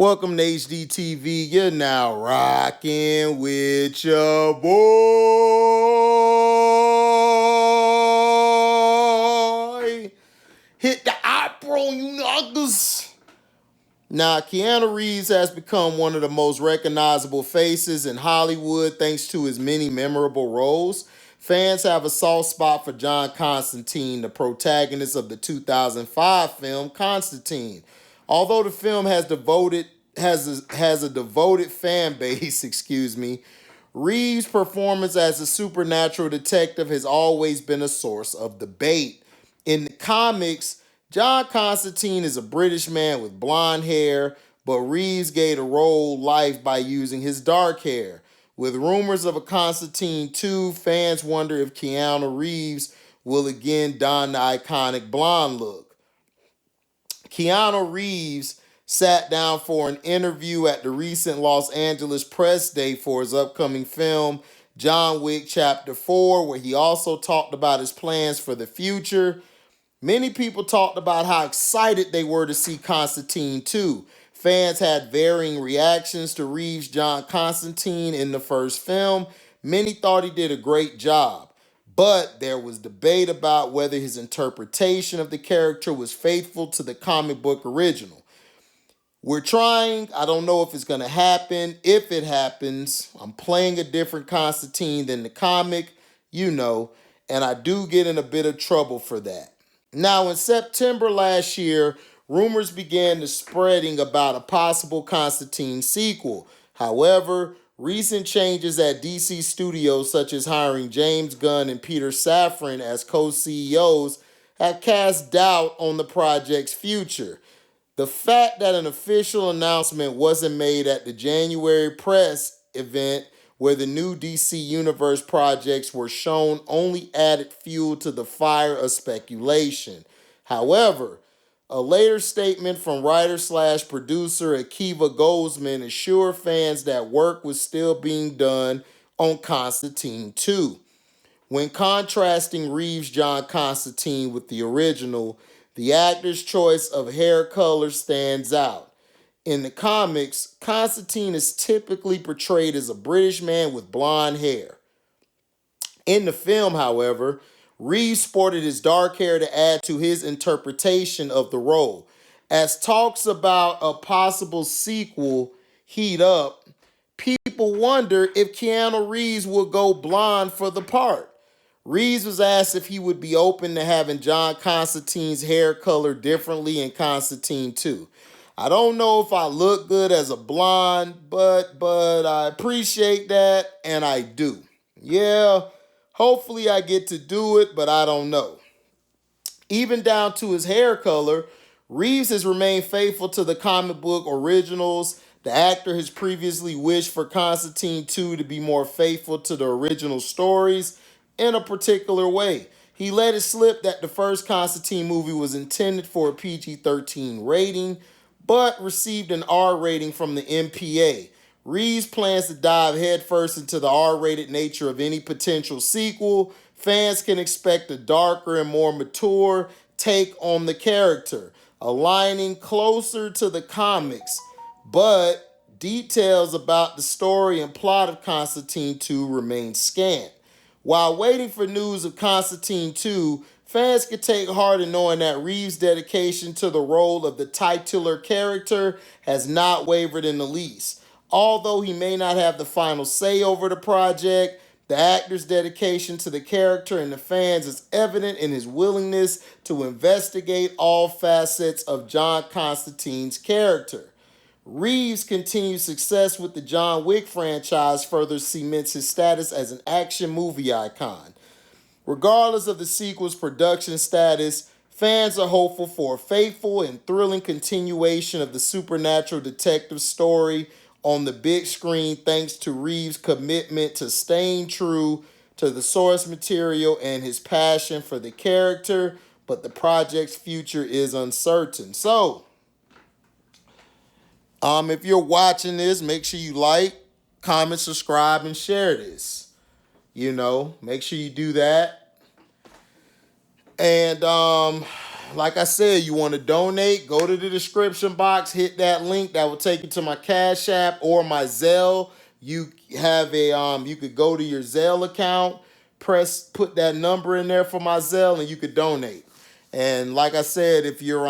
Welcome to HDTV. You're now rocking with your boy. Hit the eyebrow, you knockers. Now, Keanu Reeves has become one of the most recognizable faces in Hollywood thanks to his many memorable roles. Fans have a soft spot for John Constantine, the protagonist of the 2005 film Constantine. Although the film has a devoted fan base, Reeves' performance as a supernatural detective has always been a source of debate. In the comics, John Constantine is a British man with blonde hair, but Reeves gave the role life by using his dark hair. With rumors of a Constantine 2, fans wonder if Keanu Reeves will again don the iconic blonde look. Keanu Reeves sat down for an interview at the recent Los Angeles press day for his upcoming film, John Wick Chapter 4, where he also talked about his plans for the future. Many people talked about how excited they were to see Constantine 2. Fans had varying reactions to Reeves' John Constantine in the first film. Many thought he did a great job, but there was debate about whether his interpretation of the character was faithful to the comic book original. We're trying. I don't know if it's going to happen. If it happens, I'm playing a different Constantine than the comic, and I do get in a bit of trouble for that. Now, in September last year, rumors began to spreading about a possible Constantine sequel. However, recent changes at DC Studios, such as hiring James Gunn and Peter Safran as co-CEOs, have cast doubt on the project's future. The fact that an official announcement wasn't made at the January press event where the new DC Universe projects were shown only added fuel to the fire of speculation. However, a later statement from writer/producer Akiva Goldsman assured fans that work was still being done on Constantine 2. When contrasting Reeves' John Constantine with the original, the actor's choice of hair color stands out. In the comics, Constantine is typically portrayed as a British man with blonde hair. In the film, however, Reeves sported his dark hair to add to his interpretation of the role. As talks about a possible sequel heat up, people wonder if Keanu Reeves will go blonde for the part. Reeves was asked if he would be open to having John Constantine's hair color differently in Constantine 2. I don't know if I look good as a blonde, but I appreciate that, and I do. Yeah, hopefully I get to do it, but I don't know. Even down to his hair color, Reeves has remained faithful to the comic book originals. The actor has previously wished for Constantine 2 to be more faithful to the original stories in a particular way. He let it slip that the first Constantine movie was intended for a PG-13 rating, but received an R rating from the MPA. Reeves plans to dive headfirst into the R-rated nature of any potential sequel. Fans can expect a darker and more mature take on the character, aligning closer to the comics, but details about the story and plot of Constantine 2 remain scant. While waiting for news of Constantine 2, fans can take heart in knowing that Reeves' dedication to the role of the titular character has not wavered in the least. Although he may not have the final say over the project, the actor's dedication to the character and the fans is evident in his willingness to investigate all facets of John Constantine's character. Reeves' continued success with the John Wick franchise further cements his status as an action movie icon. Regardless of the sequel's production status, fans are hopeful for a faithful and thrilling continuation of the supernatural detective story on the big screen thanks to Reeves' commitment to staying true to the source material and his passion for the character, but the project's future is uncertain. So, if you're watching this, make sure you like, comment, subscribe, and share this. Make sure you do that. And like I said, you want to donate, go to the description box, hit that link. That will take you to my Cash App or my Zelle. You have you could go to your Zelle account, put that number in there for my Zelle, and you could donate. And like I said, if you're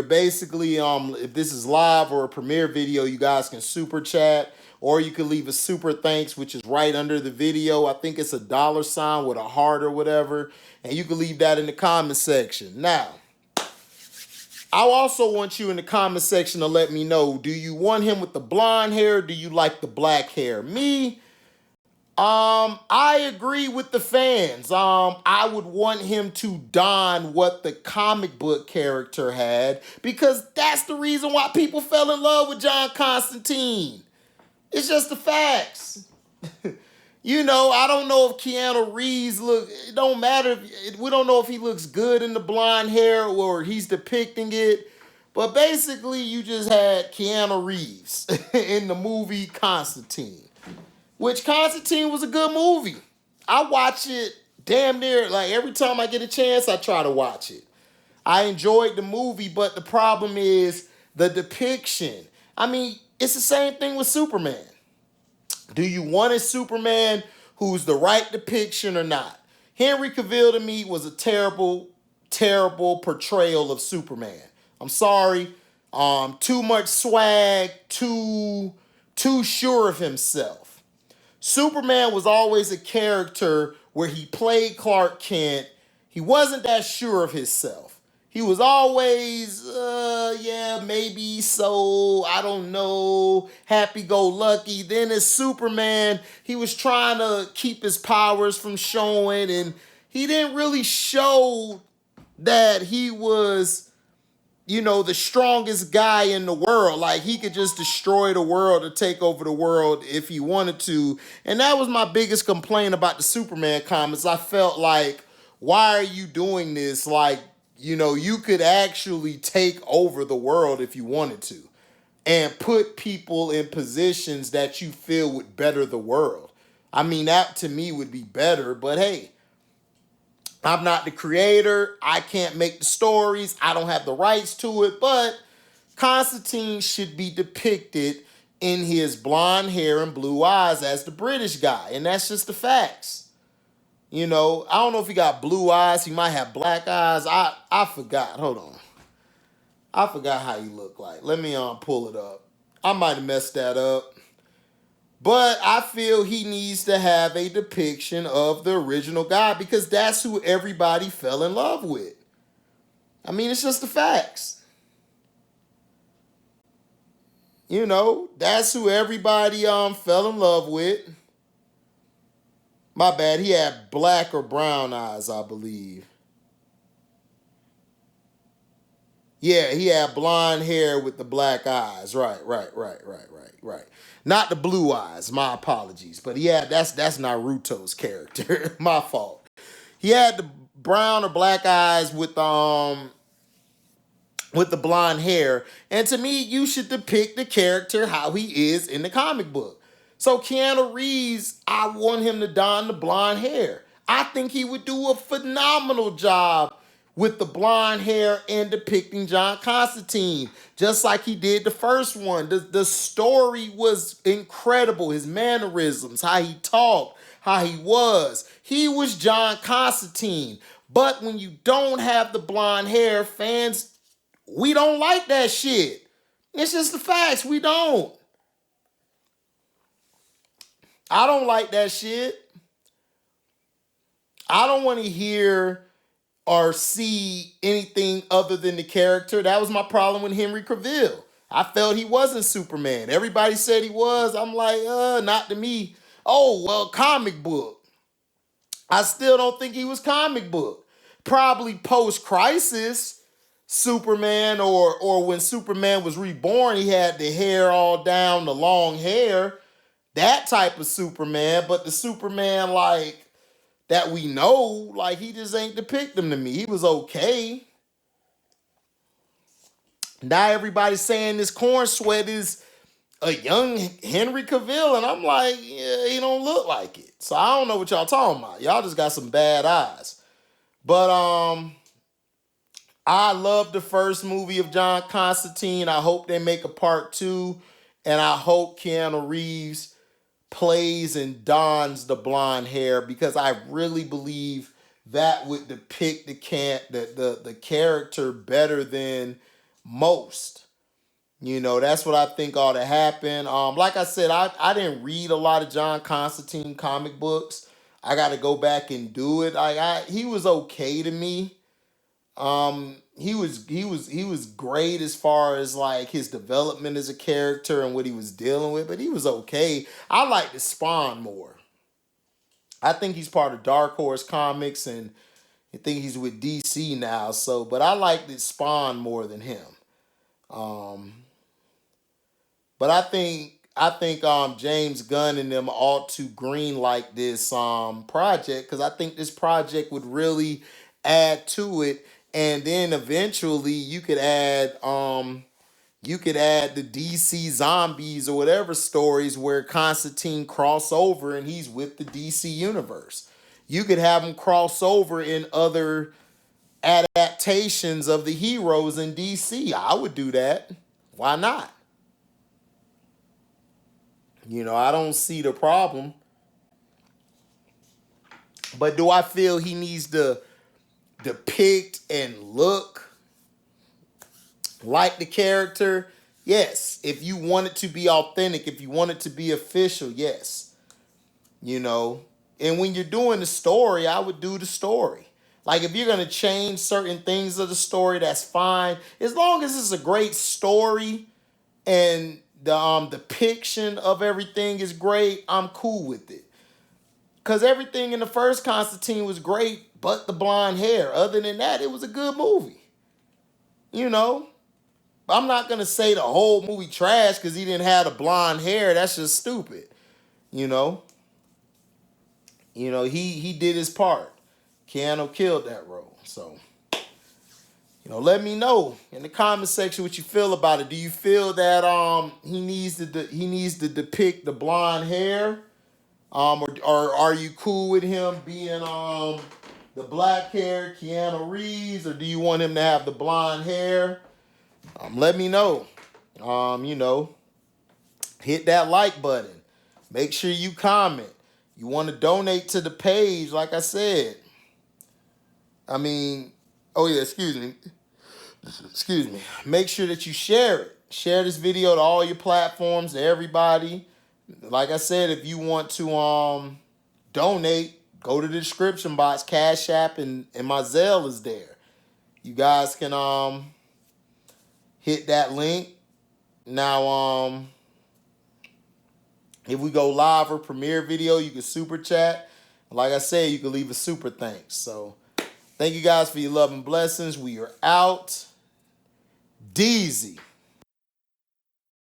basically if this is live or a premiere video, you guys can super chat, or you can leave a super thanks, which is right under the video. I think it's a $ with a heart or whatever, and you can leave that in the comment section. Now, I also want you in the comment section to let me know, do you want him with the blonde hair, or do you like the black hair? I agree with the fans. I would want him to don what the comic book character had, because that's the reason why people fell in love with John Constantine. It's just the facts. I don't know if Keanu Reeves it don't matter. We don't know if he looks good in the blonde hair or he's depicting it. But basically, you just had Keanu Reeves in the movie Constantine. Which Constantine was a good movie. I watch it damn near, like every time I get a chance, I try to watch it. I enjoyed the movie, but the problem is the depiction. I mean, it's the same thing with Superman. Do you want a Superman who's the right depiction or not? Henry Cavill to me was a terrible, terrible portrayal of Superman. I'm sorry. Too much swag, too sure of himself. Superman was always a character where he played Clark Kent. He wasn't that sure of himself. He was always, maybe so, I don't know, happy-go-lucky. Then as Superman, he was trying to keep his powers from showing, and he didn't really show that he was, the strongest guy in the world. Like, he could just destroy the world or take over the world if he wanted to. And that was my biggest complaint about the Superman comics. I felt like, why are you doing this? Like, you could actually take over the world if you wanted to and put people in positions that you feel would better the world. I mean, that to me would be better, but hey, I'm not the creator. I can't make the stories. I don't have the rights to it. But Constantine should be depicted in his blonde hair and blue eyes as the British guy. And that's just the facts. I don't know if he got blue eyes. He might have black eyes. I forgot. Hold on. I forgot how he looked like. Let me pull it up. I might have messed that up. But I feel he needs to have a depiction of the original guy, because that's who everybody fell in love with. I mean, it's just the facts. That's who everybody fell in love with. My bad, he had black or brown eyes, I believe. Yeah, he had blonde hair with the black eyes. Right. Not the blue eyes. My apologies. But yeah, that's Naruto's character. My fault. He had the brown or black eyes with the blonde hair. And to me, you should depict the character how he is in the comic book. So Keanu Reeves, I want him to don the blonde hair. I think he would do a phenomenal job with the blonde hair and depicting John Constantine, just like he did the first one. The story was incredible. His mannerisms, how he talked, how he was. He was John Constantine. But when you don't have the blonde hair, fans, we don't like that shit. It's just the facts. We don't. I don't like that shit. I don't want to hear or see anything other than the character. That was my problem with Henry Cavill. I felt he wasn't Superman. Everybody said he was. I'm like, not to me. Oh, well, comic book. I still don't think he was comic book. Probably post-crisis Superman, or when Superman was reborn, he had the hair all down, the long hair. That type of Superman. But the Superman, like, that we know, like, he just ain't depicting to me. He was okay. Now everybody's saying this corn sweat is a young Henry Cavill, and I'm like, yeah, he don't look like it. So I don't know what y'all talking about. Y'all just got some bad eyes. But I love the first movie of John Constantine. I hope they make a part 2. And I hope Keanu Reeves plays and dons the blonde hair, because I really believe that would depict the character better than most. That's what I think ought to happen. Like I said, I didn't read a lot of John Constantine comic books. I got to go back and do it. He was okay to me. He was great as far as like his development as a character and what he was dealing with, but he was okay. I like the Spawn more. I think he's part of Dark Horse Comics, and I think he's with DC now. So, but I like the Spawn more than him. Um, but I think James Gunn and them ought to green light this project, because I think this project would really add to it, and then eventually you could add the DC zombies or whatever stories where Constantine cross over and he's with the DC universe. You could have him cross over in other adaptations of the heroes in DC. I would do that. Why not? I don't see the problem. But do I feel he needs to depict and look like the character? Yes. If you want it to be authentic, if you want it to be official, yes. And when you're doing the story, I would do the story. Like, if you're going to change certain things of the story, that's fine. As long as it's a great story and the depiction of everything is great, I'm cool with it. Because everything in the first Constantine was great, but the blonde hair. Other than that, it was a good movie. I'm not going to say the whole movie trash because he didn't have the blonde hair. That's just stupid. You know? He did his part. Keanu killed that role. So, let me know in the comment section what you feel about it. Do you feel that he needs to depict the blonde hair? Or are you cool with him being the black hair Keanu Reeves, or do you want him to have the blonde hair? Let me know. Hit that like button. Make sure you comment. You want to donate to the page, like I said. Excuse me. Make sure that you share it. Share this video to all your platforms, to everybody. Like I said, if you want to donate, go to the description box. Cashapp and my zelle is there. You guys can hit that link. Now, if we go live or premiere video, you can super chat. Like I said, you can leave a super thanks. So, thank you guys for your love and blessings. We are out. Deezy.